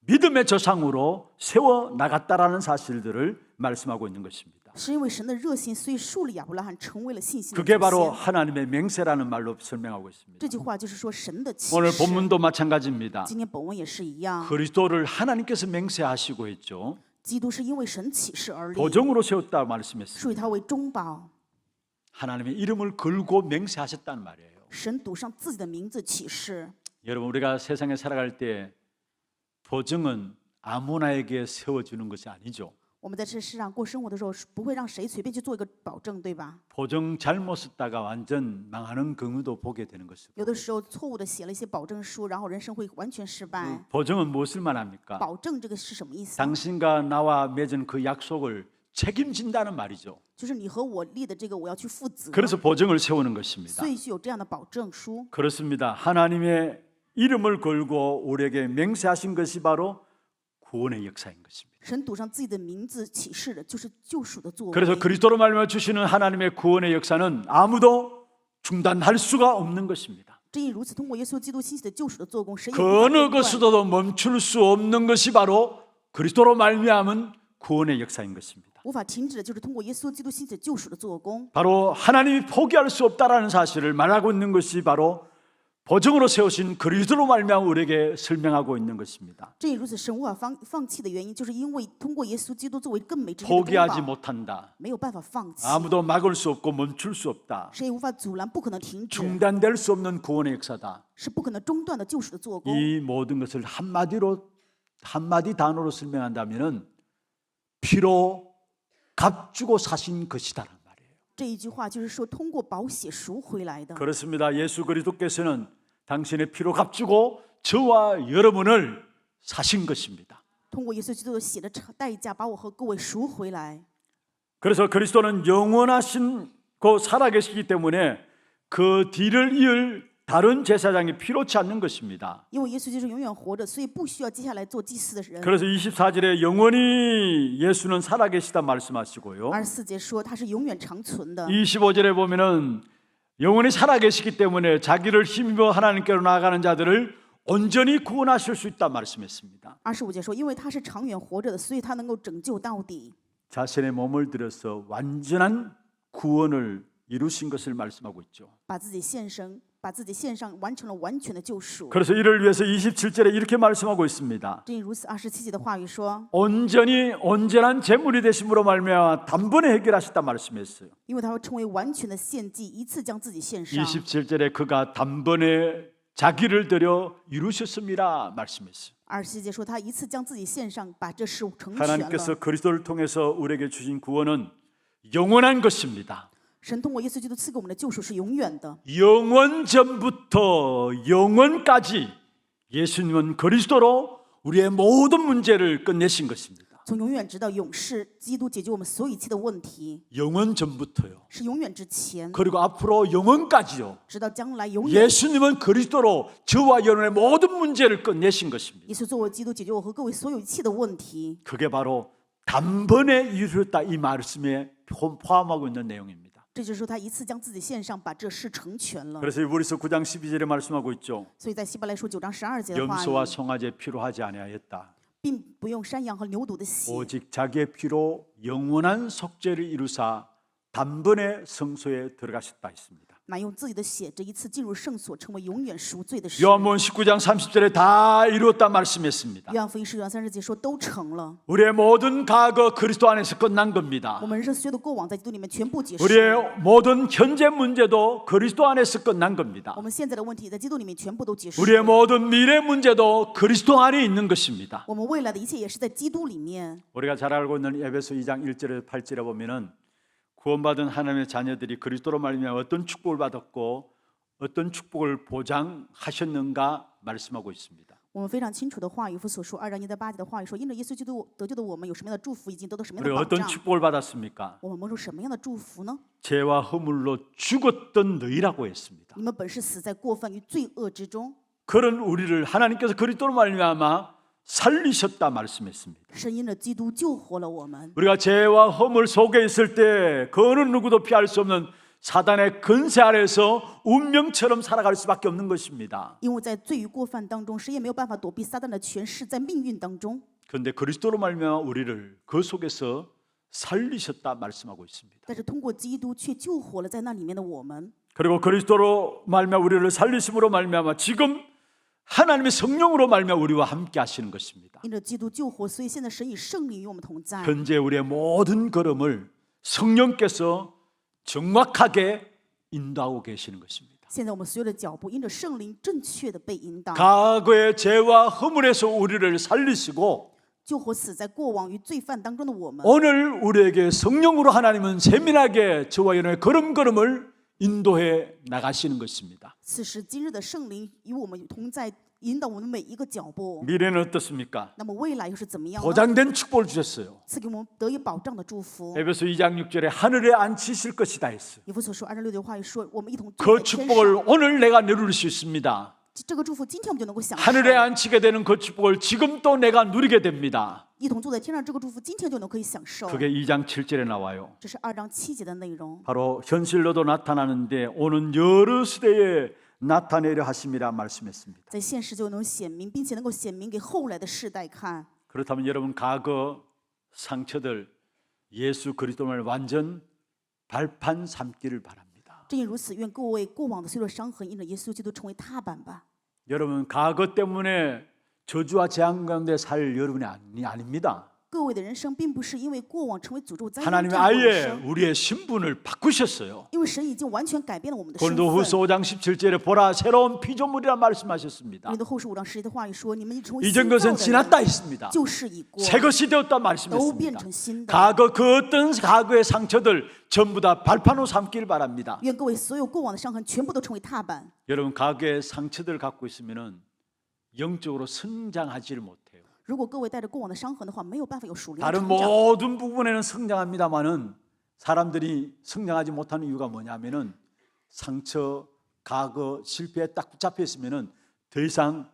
믿음의 조상으로 세워 나갔다라는 사실들을 말씀하고 있는 것입니다. 是因为神的热心，所以树立亚伯拉罕成为了信心的 그게 祖 바로 先。 하나님의 맹세라는 말로 설명하고 있습니다. 这句话就是说神的启 오늘 示。 본문도 마찬가지입니다. 今天本文也是一样， 그리스도를 하나님께서 맹세하시고 했죠. 基督是因为神启示而立， 보정으로 세웠다 말씀했습니다. 树立他为中保。 하나님의 이름을 걸고 맹세하셨다는 말이에요. 神赌上自己的名字启示。 여러분 우리가 세상에 살아갈 때 보증은 아무나에게 세워주는 것이 아니죠. 我们在这世上过生活的时候，是不会让谁随便去做一个保证，对吧？ 보증 잘못 썼다가 완전 망하는 경우도 보게 되는 것이고. 有的时候错误的写了一些保证书，然后人生会完全失败。 보증은 무엇을 말합니까? 保证这个是什么意思？ 당신과 나와 맺은 그 약속을 책임진다는 말이죠. 就是你和我立的这个，我要去负责。 그래서 보증을 세우는 것입니다. 所以是有这样的保证书。 그렇습니다. 하나님의 이름을 걸고 우리에게 맹세하신 것이 바로 구원의 역사인 것입니다. 神赌上自己的名字启示的，就是救赎的作为。 그래서 그리스도로 말미암아 주시는 하나님의 구원의 역사는 아무도 중단할 수가 없는 것입니다. 正因如此，通过耶稣基督兴起的救赎的做工，神也 그 不 어느 能断。 것으로도 멈출 수 없는 것이 바로 그리스도로 말미암은 구원의 역사인 것입니다. 无法停止的，就是通过耶稣基督兴起的救赎的做工。 바로 하나님이 포기할 수 없다라는 사실을 말하고 있는 것이 바로 보증으로 세우신 그리스도로 말미암아 우리에게 설명하고 있는 것입니다. 正因如此，神无法放弃的原因，就是因为通过耶稣基督作为更美之约的 포기하지 中保， 못한다. 没有办法放弃， 아무도 막을 수 없고 멈출 수 없다. 谁也无法阻拦，不可能停止， 중단될 수 없는 구원의 역사다. 是不可能中断的救赎的做工。 이 모든 것을 한마디 단어로 설명한다면은 피로 값주고 사신 것이다라는 말이에요. 这一句话就是说，通过宝血赎回来的。 그렇습니다. 예수 그리스도께서는 당신의 피로 값주고 저와 여러분을 사신 것입니다. 通过耶稣基督的血的代价，把我和各位赎回来。 그래서 그리스도는 영원하신 고 살아계시기 때문에 그 뒤를 이을 다른 제사장이 필요치 않는 것입니다. 因为耶稣基督永远活着，所以不需要接下来做祭司的人。 그래서 24절에 영원히 예수는 살아계시다 말씀하시고요. 24节说他是永远长存的。 25절에 보면은 영원히 살아계시기 때문에 자기를 힘입어 하나님께로 나아가는 자들을 온전히 구원하실 수 있다 말씀했습니다. 25节说，因为他是长远活着的，所以他能够拯救到底。 자신의 몸을 들여서 완전한 구원을 이루신 것을 말씀하고 있죠. 把自己献上，完成了完全的救赎。 그래서 이를 위해서 27절에 이렇게 말씀하고 있습니다. 正因如此，27节的话语说， 온전히 온전한 제물이 되심으로 말미암아 단번에 해결하셨다 말씀했어요. 因为他会成为完全的献祭，一次将自己献上。 27절에 그가 단번에 자기를 들여 이루셨습니다 말씀했어요. 27节说他一次将自己献上，把这事成全 하나님께서 了。 그리스도를 통해서 우리에게 주신 구원은 영원한 것입니다. 神通过耶稣基督赐给我们的救赎是永远的， 영원 전부터 영원까지 예수님은 그리스도로 우리의 모든 문제를 끝내신 것입니다. 从永远直到永世，基督解决我们所有一切的问题， 영원 전부터요. 是永远之前， 그리고 앞으로 영원까지요. 直到将来永远。 예수님은 그리스도로 저와 여러분의 모든 문제를 끝내신 것입니다. 耶稣作为基督解决我和各位所有一切的问题， 그게 바로 단번에 이루었다 이 말씀에 포함하고 있는 내용입니다. 这就是说他一次将自己献上，把这事成全了。 그래서 히브리서 9장 12절에 말씀하고 있죠. 所以在希伯来书9章12节的话 염소와 语， 송아지 필요하지 아니하였다. 并不用山羊和牛犊的血， 오직 자기의 피로 영원한 속죄를 이루사 단번에 성소에 들어가셨다 했습니다. 乃用自己的血，这一次进入圣所，成为永远赎罪的事。 요한복음 19장 30절에 다 이루었다 말씀했습니다. 约翰福音10章30节说都成了， 우리의 모든 과거 그리스도 안에서 끝난 겁니다. 我们人生所有的过往在基督里面全部结束。 우리의 모든 현재 문제도 그리스도 안에서 끝난 겁니다. 我们现在的问题在基督里面全部都结束。 우리의 모든 미래 문제도 그리스도 안에 있는 것입니다. 我们未来的一切也是在基督里面。 우리가 잘 알고 있는 에베소 2장 1절에서 8절에 보면은 구원받은 하나님의 자녀들이 그리스도로 말미암아 어떤 축복을 받았고 어떤 축복을 보장하셨는가 말씀하고 있습니다. 我们非常清楚的话语，夫所说2章1到8节的话语说，因着耶稣基督得救的我们有什么样的祝福，已经得到什么样的 우리가 保 어떤 障。 축복을 받았습니까? 我们蒙受什么样的祝福呢？ 죄와 허물로 죽었던 너희라고 했습니다. 你们本是死在过犯与罪恶之中， 그런 우리를 하나님께서 그리스도로 말미암아 살리셨다 말씀했습니다. 神因着基督救活了我们。 우리가 죄와 허물 속에 있을 때 그 어느 누구도 피할 수 없는 사단의 근세 아래서 운명처럼 살아갈 수밖에 없는 것입니다. 因为在罪与过犯当中，谁也没有办法躲避撒旦的权势，在命运当中。 그런데 그리스도로 말미암아 우리를 그 속에서 살리셨다 말씀하고 있습니다. 但是通过基督却救活了在那里面的我们。 그리고 그리스도로 말미암아 우리를 살리심으로 말미암아 지금 하나님의 성령으로 말미암아 우리와 함께 하시는 것입니다. 因着基督救活，所以现在神以圣灵与我们同在。 현재 우리의 모든 걸음을 성령께서 정확하게 인도하고 계시는 것입니다. 现在我们所有的脚步因着圣灵正确的被引导， 과거의 죄와 허물에서 우리를 살리시고 救活死在过往与罪犯当中的我们。 오늘 우리에게 성령으로 하나님은 세밀하게 저와 여러분의 걸음걸음을 인도해 나가시는 것입니다. 此时今日的圣灵与我们同在，引导我们每一个脚步。 미래는 어떻습니까? 那么未来又是怎么样呢？ 보장된 축복을 주셨어요. 赐给我们得以保障的祝福。 에베소 2장 6절에 하늘에 앉히실 것이다 했어요. 以弗所说2章6节话语说，我们一同坐 그 在天 축복을 上。 오늘 내가 누릴 수 있습니다. 这个祝福今天我们就能够享受。 하늘에 앉히게 되는 그 축복을 지금 또 내가 누리게 됩니다. 一同坐在天上，这个祝福今天就能可以享受。 그게 2장 7절에 나와요. 这是2章7节的内容。 바로 현실로도 나타나는데 오는 여러 시대에 나타내려 하심이라 말씀했습니다. 在现实就能显明，并且能够显明给后来的世代看。 그렇다면 여러분 과거 상처들 예수 그리스도를 완전 발판 삼기를 바랍니다. 正因如此，愿各位过往的所有的伤痕，因着耶稣基督成为踏板吧。 여러분 과거 때문에 저주와 재앙 가운데 살 여러분이 아닙니다. 各位的人生并不是因为过往成为诅咒灾难 하나님이 这样过的 아예 生， 우리의 신분을 바꾸셨어요. 因为神已经完全改变了我们的身份。 고린도후서 5장 17절에 보라 새로운 피조물이라 말씀하셨습니다. 你的后书5章10节的话语说：“你们成为新 이전 造 것은 的 지났다 人， 했습니다. 旧事已过， 새 것이 되었다 都变 말씀했습니다. 成新的。” 과거 그 어떤 과거의 상처들 전부 다 발판으로 삼기를 바랍니다. 愿各位所有过往的伤痕全部都成为踏板。 여러분 과거의 상처들 갖고 있으면은 영적으로 성장하지를 못해요. 如果各位带着过往的伤痕的话，没有办法有属灵的 다른 成长。 모든 부분에는 성장합니다만은 사람들이 성장하지 못하는 이유가 뭐냐면은 상처, 과거, 실패에 딱 붙잡혀 있으면은 더 이상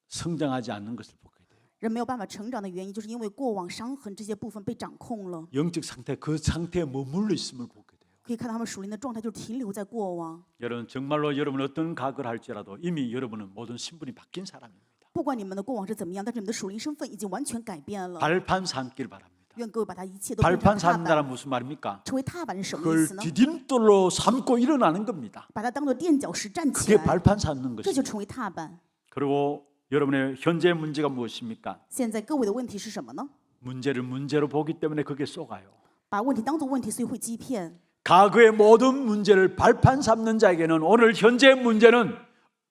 성장하지 않는 것을 보게 돼요. 人没有办法成长的原因，就是因为过往伤痕这些部分被掌控了。 영적 상태 그 상태에 머물러 있음을 보게 돼요. 可以看到他们属灵的状态就是停留在过往。 여러분 정말로 여러분 어떤 과거를 할지라도 이미 여러분은 모든 신분이 바뀐 사람입니다. 不管你们的过往是怎么样，但是你们的属灵身份已经完全改变了。 발판 삼기를 바랍니다. 愿各位把它一切都变成 발판 踏 삼는다는 板。 무슨 말입니까? 成为踏板是什么意 그걸 思呢？ 디딤돌로 삼고 일어나는 겁니다. 把它当做垫脚石站起 그게 来， 발판 삼는 这就 것입니다. 成为踏板。 그리고 여러분의 현재 문제가 무엇입니까? 现在各位的问题是什么呢？ 문제를 문제로 보기 때문에 그게 쏘가요. 把问题当做问题，所以会欺骗。 과거의 모든 문제를 발판 삼는 자에게는 오늘 현재 문제는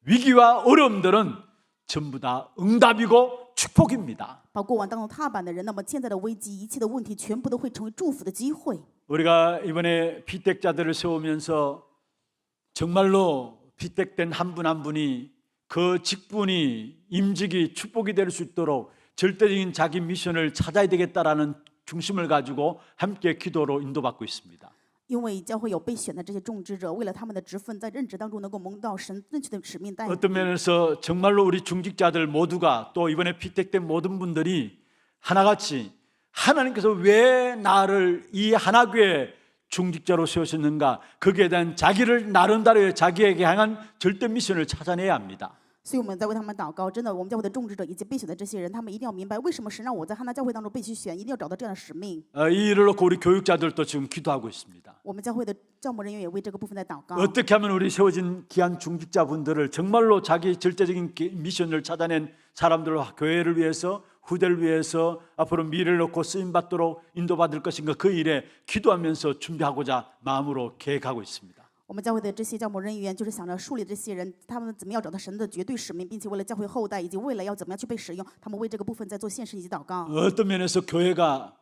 위기와 어려움들은 전부 다 응답이고 축복입니다. 把过往当中踏板的人，那么现在的危机，一切的问题，全部都会成为祝福的机会。 우리가 이번에 피택자들을 세우면서 정말로 피택된 한 분 한 분이 그 직분이 임직이 축복이 될 수 있도록 절대적인 자기 미션을 찾아야 되겠다라는 중심을 가지고 함께 기도로 인도받고 있습니다. 因为教会有被选的这些种植者，为了他们的职分，在任职当中能够蒙到神正确的使命带领。 어떤 면에서 정말로 우리 중직자들 모두가 또 이번에 피택된 모든 분들이 하나같이 하나님께서 왜 나를 이 하나교회 중직자로 세우셨는가, 거기에 대한 자기를 나름대로의 자기에게 향한 절대 미션을 찾아내야 합니다. 所以我们在为他们祷告。真的，我们教会的种植者以及被选的这些人，他们一定要明白，为什么神让我在哈拿教会当中被去选，一定要找到这样的使命。 이 일을 놓고 우리 교육자들도 지금 기도하고 있습니다. 我们教会的教牧人员也为这个部分在祷告。 어떻게 하면 우리 세워진 귀한 중직자분들을 정말로 자기 절대적인 미션을 찾아낸 사람들을 교회를 위해서, 후대를 위해서 앞으로 미래를 놓고 쓰임받도록 인도받을 것인가, 그 일에 기도하면서 준비하고자 마음으로 계획하고 있습니다. 我们教会的这些教牧人员，就是想着树立这些人，他们怎么样找到神的绝对使命，并且为了教会后代以及未来要怎么样去被使用，他们为这个部分在做献身以及祷告。 어떤 면에서 교회가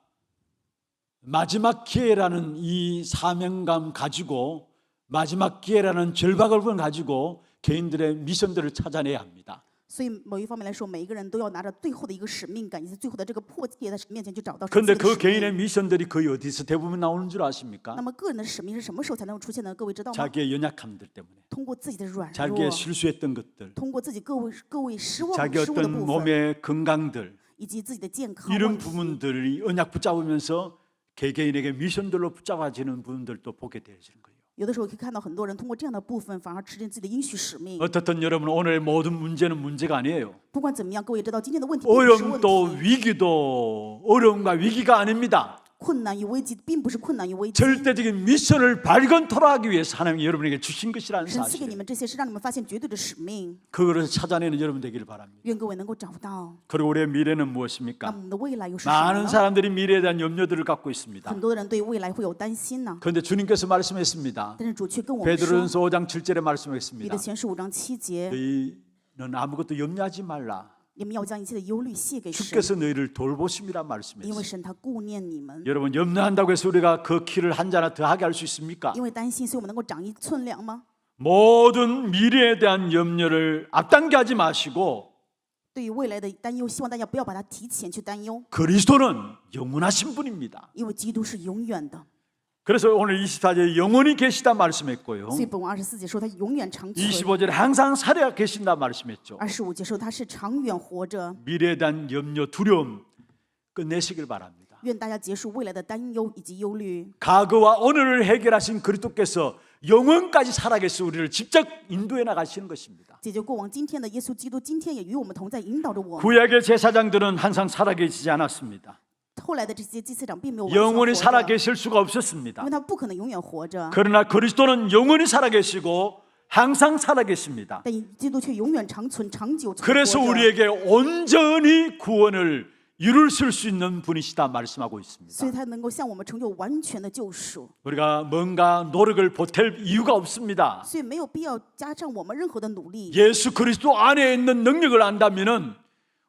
마지막 기회라는 이 사명감 가지고, 마지막 기회라는 절박을 가지고 개인들의 미션들을 찾아내야 합니다. 所以某一方面来说，每一个人都要拿着最后的一个使命感，以及最后的这个迫切在神面前去找到神 그런데 的 그 使 개인의 命。 미션들이 거의 어디서 대부분 나오는 줄 아십니까? 那么个人的使命是什么时候才能够出现呢？各位知道吗？ 자기의 연약함들 때문에, 通过自己的软弱， 자기의 실수했던 것들, 通过自己各位失望 자기 失误的 어떤 部分， 몸의 건강들, 以及自己的健康 이런 问题， 부분들이 언약 붙잡으면서 개개인에게 미션들로 붙잡아지는 부분들도 보게 되어지는 거예요. 有的时候可以看到很多人通过这样的部分，反而持定自己的应许使命。 어떻든 여러분, 오늘의 모든 문제는 문제가 아니에요. 不管怎么样，各位也知道今天的问题并不是问 어려움도 题， 위기도 어려움과 위기가 아닙니다. 困难与危机并不是困难与危机。 절대적인 미션을 발견토록 하기 위해서 하나님이 여러분에게 주신 것이라는 神赐给你 사실, 们这些是让你们发现绝对的使命， 그거를 찾아내는 여러분 되기를 바랍니다. 愿各位能够找到。 그리고 우리의 미래는 那 무엇입니까? 么我们的未来又是什么 많은 呢？ 사람들이 미래에 대한 염려들을 갖고 있습니다. 很多的人对未来会有担心呢， 그런데 주님께서 말씀했습니다. 但是主却跟我们说， 베드로전서 5장 7절에 彼 말씀했습니다. 得前书5章7节， 너희는 아무것도 염려하지 말라. 你们要将一切的忧虑卸给神， 주께서 너희를 돌보심이라 因为 말씀했습니다. 神他顾念你们。 여러분, 염려한다고 해서 우리가 그 키를 한 자나 더 하게 할 수 있습니까? 因为担心，所以我们能够长1寸粮吗？ 모든 미래에 대한 염려를 앞당겨 하지 마시고 对于未来的担忧，希望大家不要把它提前去担忧， 그리스도는 영원하신 분입니다. 因为基督是永远的。 그래서 오늘 24절에 영원히 계시다 말씀했고요. 所以本文24节说他永远长存， 25절에 항상 살아 계신다 말씀했죠. 25节说他是长远活着。 미래에 대한 염려, 두려움 끝내시길 바랍니다. 愿大家结束未来的担忧以及忧虑。 과거와 오늘을 해결하신 그리스도께서 영원까지 살아계셔 우리를 직접 인도해 나가시는 것입니다. 解决过往今天的耶稣基督，今天也与我们同在，引导着我们。 구약의 제사장들은 항상 살아계시지 않았습니다. 后来的这些祭司长并没有完全 영원히 活着， 살아계실 수가 因 없었습니다. 为他不可能永远活着。 그러나 그리스도는 영원히 살아계시고 항상 살아계십니다. 但基督却永远长存、长久存活 그래서 着。 우리에게 온전히 구원을 이룰 수 있는 분이시다 말씀하고 所以 있습니다. 他能够向我们成就完全的救赎， 우리가 뭔가 노력을 보탤 이유가 없습니다. 所以没有必要加上我们任何的努力。 예수 그리스도 안에 있는 능력을 안다면은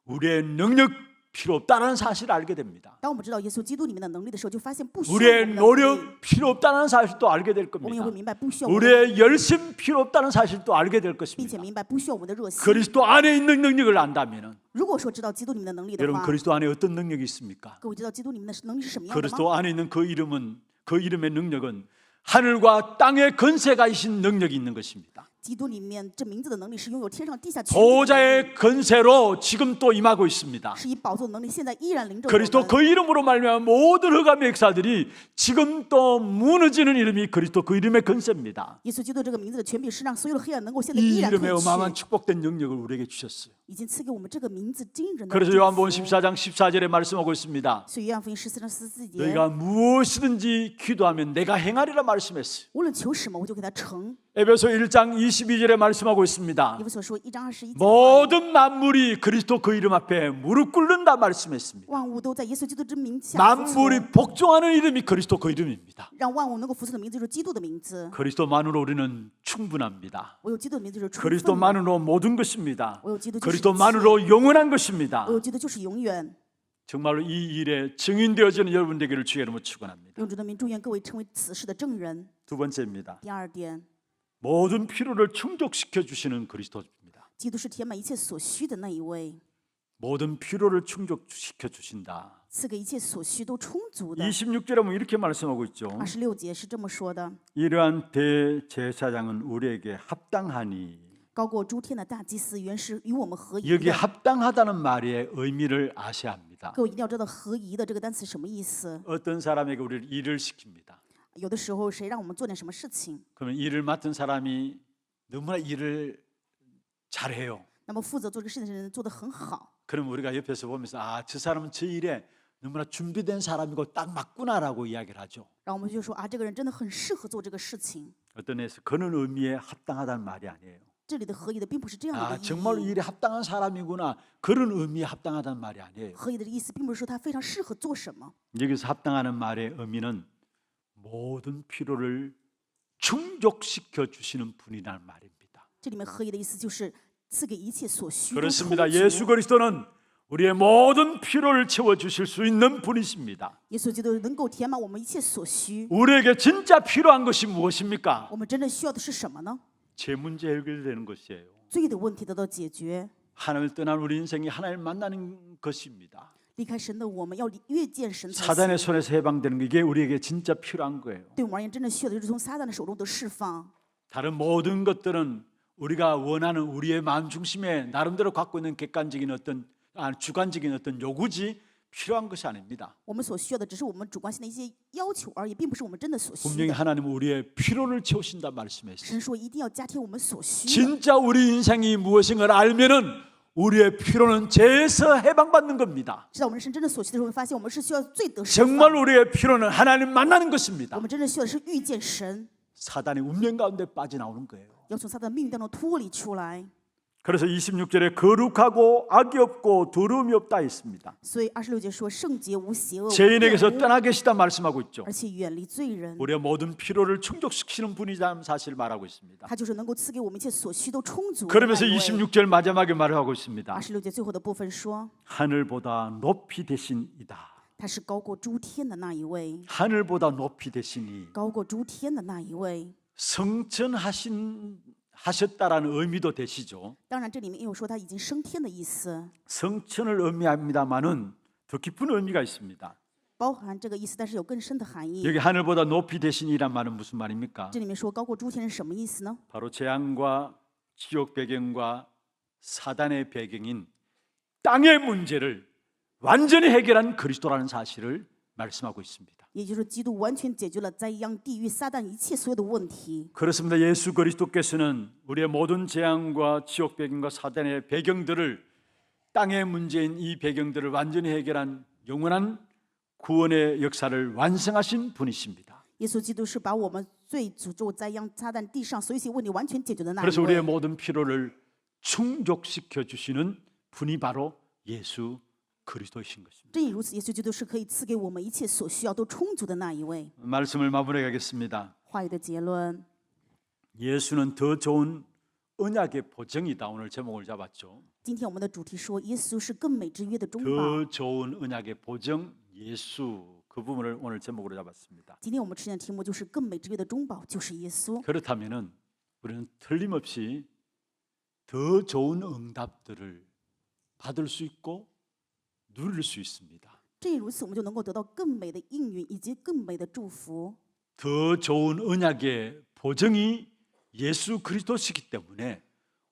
우리의 능력 필요 없다는 사실을 알게 됩니다. 当我们知道耶稣基督里面的能力的时候，就发现不需要我 우리의 们的努力， 노력 필요 없다는 사실도 알게 될 我们也 겁니다. 会明白不需要我们的， 우리의 열심 필요 없다는 사실도 알게 될 并且 것입니다. 明白不需要我们的热心。 그리스도 안에 있는 능력을 안다면은 如果说知道基督里面的能力的 여러분 话， 그리스도 안에 어떤 능력이 있습니까? 各位知道基督里面的能力是什么样的吗？ 그리스도 안에 있는 그 이름은 그 이름의 능력은 하늘과 땅의 건세가 이신 능력이 있는 것입니다. 基督里面这名字的能力是拥有天上地下权柄的能力， 보좌의 건세로 지금 또 임하고 있습니다. 是以宝座的能力，现在依然临着我 그리스도 们。 그 이름으로 말미암아 모든 흑암의 역사들이 지금 또 무너지는 이름이 그리스도 그 이름의 건세입니다. 耶稣基督这个名字的权柄是让所有的黑暗能够现在 이 依然退 이름의 어마어마한 去， 축복된 능력을 우리에게 주셨어요. 已经赐给我们这个名字惊人的 그래서 祝 요한복음 福。 14장 14절에 말씀하고 있습니다. 所以约翰福音14章14节， 너희가 무엇이든지 기도하면 내가 행하리라 말씀했어요. 无论求什么，我就给他成。 에베소 1장 22절에 말씀하고 있습니다. 以弗所说1章21节， 모든 만물이 그리스도 그 이름 앞에 무릎 꿇는다 말씀했습니다. 万物都在耶稣基督之名下服从， 만물이 복종하는 이름이 그리스도 그 이름입니다. 让万物能够服从的名字就是基督的名字。 그리스도만으로 우리는 충분합니다. 我有基督的名字就是充分的， 그리스도만으로 모든 것입니다. 我有基督就是一切， 그리스도만으로 영원한 것입니다. 我有基督就是永远。 정말로 이 일에 증인되어지는 여러분 되기를 주의 이름으로 축원합니다. 用主的名，祝愿各位成为此事的证人。 두 번째입니다. 第二点， 모든 필요를 충족시켜 주시는 그리스도입니다. 基督是填满一切所需的那一位， 모든 필요를 충족시켜 주신다. 赐给一切所需都充足的。 26절에 보면 이렇게 말씀하고 있죠. 26节是这么说的： 이러한 대제사장은 우리에게 합당하니. 高过诸天的大祭司原是与我们合宜 여기 的。 합당하다는 말의 의미를 아셔야 합니다. 各位一定要知道合宜的这个单词什么意思。 어떤 사람에게 우리를 일을 시킵니다. 有的时候谁让我们做点什么事情， 그러면 일을 맡은 사람이 너무나 일을 잘해요. 那么负责做这个事情的人做得很好， 그럼 우리가 옆에서 보면서 아, 저 사람은 저 일에 너무나 준비된 사람이고 딱 맞구나라고 이야기를 하죠. 然后我们就说啊，这个人真的很适合做这个事情。 어떤 애에서 그런 의미의 합당하다는 말이 아니에요. 这里的合宜的并不是这样的 아, 一个 정말 意义。 일에 합당한 사람이구나. 그런 의미의 합당하다는 말이 아니에요. 合宜的意思并不是说他非常适合做什么， 여기서 합당하는 말의 의미는 모든 필요를 충족시켜 주시는 분이라는 말입니다. 这里面合宜的意思就是赐给一切所需都充 그렇습니다. 예수 足。 그리스도는 우리의 모든 필요를 채워 주실 수 있는 분이십니다. 耶稣基督能够填满我们一切所需。 우리에게 진짜 필요한 것이 무엇입니까? 我们真正需要的是什么呢？ 제 문제 해결되는 것이에요. 罪的问题得到解决， 하나님을 떠난 우리 인생이 하나님을 만나는 것입니다. 离开神的我们要越见神才 사단의 行。 손에서 해방되는 게 이게 우리에게 진짜 필요한 거예요. 对我们而言，真正需要的就是从撒旦的手中得释放。 다른 모든 것들은 우리가 원하는 우리의 마음 중심에 나름대로 갖고 있는 객관적인 어떤 주관적인 어떤 요구지 필요한 것이 아닙니다. 我们所需要的只是我们主观性的一些要求而已，并不是我们真的所需 분명히 的。 하나님은 우리의 필요를 채우신다 말씀했어요. 神说一定要加添我们所需的。 진짜 우리 인생이 무엇인가를 알면은 우리의 필요는 죄에서 해방받는 겁니다. 知道我们人生真正所需的时候，我们发现我们是需要罪得释 정말 放。 우리의 필요는 하나님 만나는 我 것입니다. 们真正需要的是遇见神， 사단의 운명 가운데 빠져나오는 거예요. 要从撒旦的命运当中脱离出来。 그래서 26절에 거룩하고 악이 없고 더러움이 없다 했습니다. 所以26节说圣洁无邪恶，无 죄인에게서 玷污 떠나 계시다 말씀하고 있죠. 而且远离罪人。 우리의 모든 필요를 충족시키는 분이라는 사실을 말하고 있습니다. 他就是能够赐给我们一切所需都充足的那 그러면서 一位。 26절 마지막에 말을 하고 있습니다. 26节最后的部分说， 하늘보다 높이 되신 이다. 他是高过诸天的那一位， 하늘보다 높이 되시니 高过诸天的那一位。 성천하셨다라는 의미도 되시죠. 当然，这里面也有说他已经升天的意思， 성천을 의미합니다만은 더 깊은 의미가 있습니다. 包含这个意思，但是有更深的含义。 여기 하늘보다 높이 되시니란 말은 무슨 말입니까? 这里面说高过诸天是什么意思呢？ 바로 재앙과 지옥 배경과 사단의 배경인 땅의 문제를 완전히 해결한 그리스도라는 사실을 말씀하고 있습니다. 也就是基督完全解决了灾殃、地狱、撒旦一切所有的问题。 그렇습니다. 예수 그리스도께서는 우리의 모든 재앙과 지옥 배경과 사단의 배경들을 땅의 문제인 이 배경들을 완전히 해결한 영원한 구원의 역사를 완성하신 분이십니다. 耶稣基督是把我们罪、诅咒、灾殃、撒旦地上所有一些问题完全解决的那一 그래서 우리의 位。 모든 필요를 충족시켜 주시는 분이 바로 예수 그리스도이신 것입니다. 正因如此，耶稣基督是可以赐给我们一切所需要都充足的那一位。 말씀을 마무리하겠습니다. 话语的结论， 예수는 더 좋은 언약의 보정이다. 오늘 제목을 잡았죠. 今天我们的主题说，耶稣是更美之约的中保。 더 좋은 언약의 보정 예수 그 부분을 오늘 제목으로 잡았습니다. 今天我们持的题目就是更美之约的中保，就是耶稣。 그렇다면은 우리는 틀림없이 더 좋은 응답들을 받을 수 있고 누릴 수 있습니다. 正因如此，我们就能够得到更美的应允以及更美的祝福。 더 좋은 언약의 보정이 예수 그리스도시기 때문에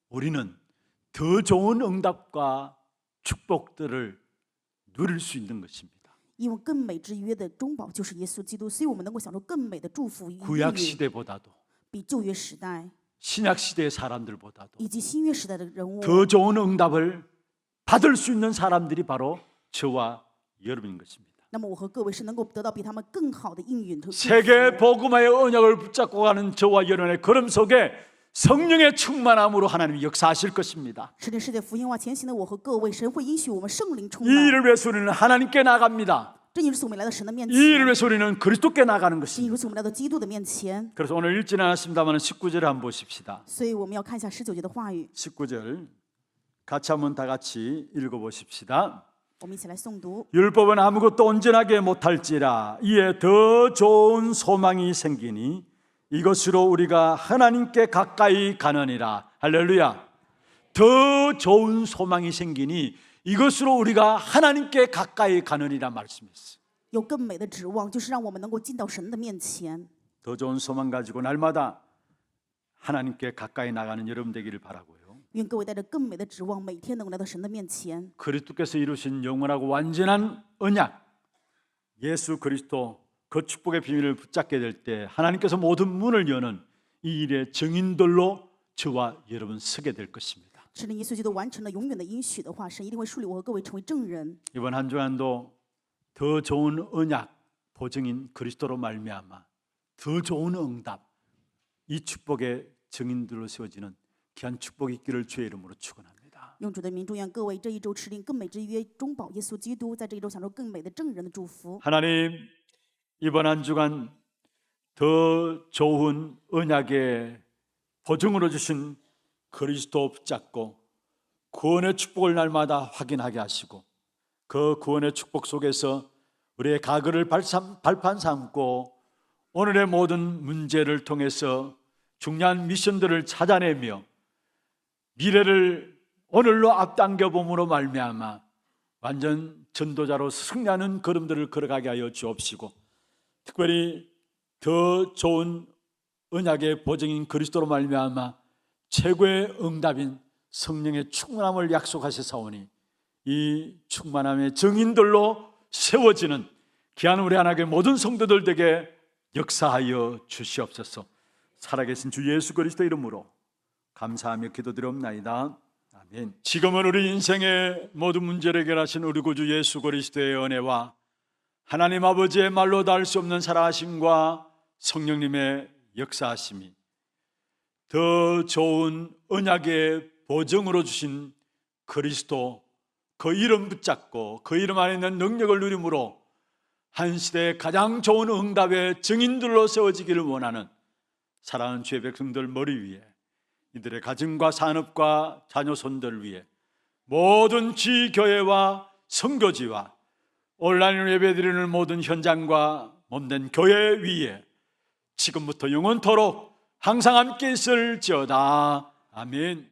우리는 더 좋은 응답과 축복들을 누릴 수 있는 것입니다. 因为更美之约的中保就是耶稣基督，所以我们能够享受更美的祝福与应 구약 允， 시대보다도 比旧约时代 신약 시대의 사람들보다도 以及新约时代的人物 더 좋은 응답을 받을 수 있는 사람들이 바로 저와 여러분인 것입니다. 那么我和各位是能够得到比他们更好的应允和祝福。 세계 복음화의 언약을 붙잡고 가는 저와 여러분의 걸음 속에 성령의 충만함으로 하나님이 역사하실 것입니다. 使你世界福音化前行的我和各位，神会允许我们圣灵充 이 满。 일을 위해서 우리는 하나님께 나갑니다. 这因此我们来到神的面 이 일을 前， 위해서 우리는 그리스도께 나가는 这因 것입니다. 此我们来到基督的面前。 그래서 오늘 읽지는 않았습니다만 19절을 한번 보십시다. 所以我们要看一下19节的话语， 19절 같이 한번 다 같이 읽어보십시다. 我们一起来诵读。 율법은 아무것도 온전하게 못할지라 이에 더 좋은 소망이 생기니 이것으로 우리가 하나님께 가까이 가느니라. 할렐루야. 더 좋은 소망이 생기니 이것으로 우리가 하나님께 가까이 가느니라 말씀했어요. 有更美的指望，就是让我们能够进到神的面前。 더 좋은 소망 가지고 날마다 하나님께 가까이 나가는 여러분 되기를 바라고요. 愿各位带着更美的指望，每天能够来到神的面前。 그리스도께서 이루신 영원하고 완전한 언약, 예수 그리스도 그 축복의 비밀을 붙잡게 될 때 하나님께서 모든 문을 여는 이 일의 증인들로 저와 여러분 서게 될 것입니다. 是的，耶稣基督完成了永远的应许的话，神一定会树立我和各位成为证人。 이번 한 주간도 더 좋은 언약 보증인 그리스도로 말미암아 더 좋은 응답, 이 축복의 증인들로 세워지는 귀한 축복이 있기를 주의 이름으로 축원합니다. 用主的名祝愿各位这一周持定更美之约，中保耶稣基督，在这一周享受更美的证人的祝福。 하나님, 이번 한 주간 더 좋은 언약의 보증으로 주신 그리스도 붙잡고 구원의 축복을 날마다 확인하게 하시고 그 구원의 축복 속에서 우리의 가거를 발판 삼고 오늘의 모든 문제를 통해서 중요한 미션들을 찾아내며 미래를 오늘로 앞당겨 봄으로 말미암아 완전 전도자로 승리하는 걸음들을 걸어가게 하여 주옵시고 특별히 더 좋은 언약의 보증인 그리스도로 말미암아 최고의 응답인 성령의 충만함을 약속하시사오니 이 충만함의 증인들로 세워지는 귀한 우리 하나님의 모든 성도들 에게 역사하여 주시옵소서. 살아계신 주 예수 그리스도 이름으로 감사하며 기도드리옵나이다. 아멘. 지금은 우리 인생의 모든 문제를 해결하신 우리 구주 예수 그리스도의 은혜와 하나님 아버지의 말로 닿을 수 없는 살아하심과 성령님의 역사하심이 더 좋은 언약의 보증으로 주신 그리스도 그 이름 붙잡고 그 이름 안에 있는 능력을 누림으로 한 시대의 가장 좋은 응답의 증인들로 세워지기를 원하는 사랑하는 주의 백성들 머리 위에 이들의 가정과 산업과 자녀 손들 위에 모든 지교회와 선교지와 온라인으로 예배드리는 모든 현장과 몸된 교회 위에 지금부터 영원토록 항상 함께 있을지어다. 아멘.